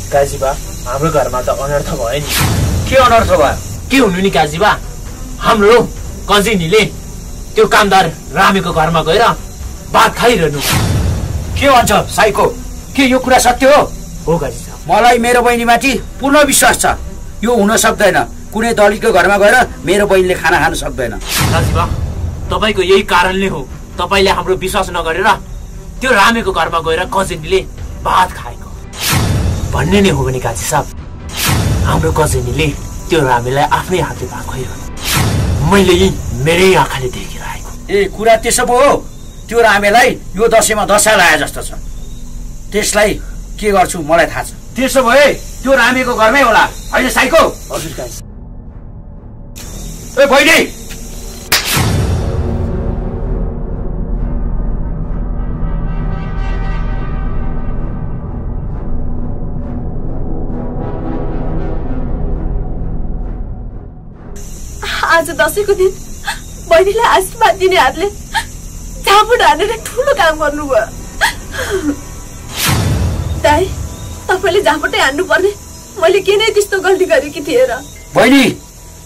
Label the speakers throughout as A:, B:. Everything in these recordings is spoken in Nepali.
A: काजीबा हाम्रो घरमा त अनर्थ भयो नि।
B: के अनर्थ भयो?
A: के हुनु नि काजीबा, हाम्रो कजिनीले त्यो कामदार रामेको घरमा गएर भात खाइरहनु।
B: के भन्छ साइको? के यो कुरा सत्य हो?
A: हो काजी साहब,
B: मलाई मेरो बहिनीमाथि पूर्ण विश्वास छ। यो हुन सक्दैन। कुनै दलितको घरमा गएर मेरो बहिनीले खाना खान सक्दैन।
A: काजीबा तपाईको यही कारणले हो तपाईले हाम्रो विश्वास नगरेर त्यो रामेको घरमा गएर कजिनीले भात खाएको भन्ने नै हो भने काजी साहब, हाम्रो कजिनीले त्यो रामेलाई आफ्नै हातले भात खुवाइरहनु मैले यही मेरै आँखाले देखिरहेको।
B: ए कुरा त्यसो पो हो? त्यो रामेलाई यो दशैंमा दशा लाए जस्तो छ। त्यसलाई के गर्छु मलाई थाहा छ। त्यसो भए त्यो रामेको घरमै होला होइन साइको?
A: हजुर काजी।
B: ए बहिनी,
C: आज दशैंको दिन बहिनीलाई आशीर्वाद दिने हातले झापट हानेर ठुलो काम गर्नुभयो। दाइ तपाईले झापटै हान्नु पर्ने, मैले के नै त्यस्तो गल्ती गरेकी थिएँ र?
B: बहिनी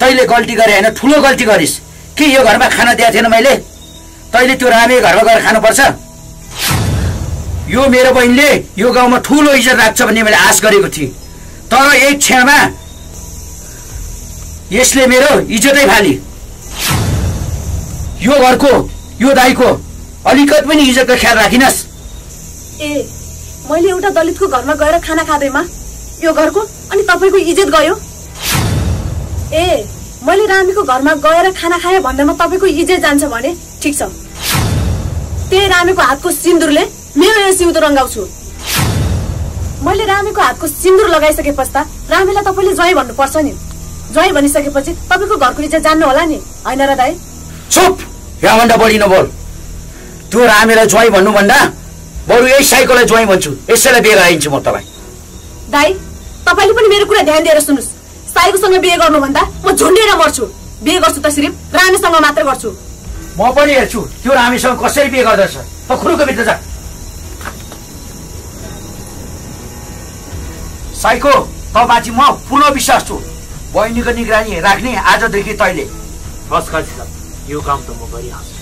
B: तैले गल्ती गरे होइन, ठुलो गल्ती गरिस्। के यो घरमा खाना दिएको थिएन मैले? तैले त्यो रामे घरमा गएर खानुपर्छ? यो मेरो बहिनीले यो गाउँमा ठुलो इज्जत राख्छ भन्ने मैले आश गरेको थिएँ, तर एक क्षणमा यसले मेरो इज्जतै फाली। यो घरको यो दाइको अलिकति पनि इज्जतको ख्याल राखिनस्।
C: ए मैले एउटा दलितको घरमा गएर खाना खाँदैमा यो घरको अनि तपाईको इज्जत गयो? ए मैले रामेको घरमा गएर खाना खाएँ भन्दैमा तपाईको इज्जत जान्छ भने ठिक छ। त्यही रामेको हातको सिन्दुरले मेरो यो सिउँदो रंगाउँछु। मैले रामेको हातको सिन्दुर लगाइसके पश्चात रामेलाई तपाईले ज्वाइँ भन्नुपर्छ नि। ज्वाइँ भनिसकेपछि तपाईको घरको इज्जत जान्नु होला नि, हैन र दाइ?
B: चुप, यहाँभन्दा बढी नबोल। त्यो रामेलाई ज्वाइँ भन्नुभन्दा बरु यही साइकोलाई ज्वाइँ भन्छु। यसैलाई बिहे गराइदिन्छु म तँलाई।
C: दाइ तपाईले पनि मेरो कुरा ध्यान दिएर सुन्नुस्। साइकोसँग बिहे गर्नुभन्दा म झुन्डेर मर्छु। बिहे गर्छु त सिर्फ रामेसँग मात्र गर्छु।
B: म पनि हेर्छु त्यो रामेसँग कसरी बिहे गर्दछ। त खुरुको भित्र जा। साइको त माथि म पूर्ण विश्वास छु। बहिनीको निगरानी राख्ने आजदेखि तैले।
A: बस काजी साहब, यो काम त म गरिहाल्छु।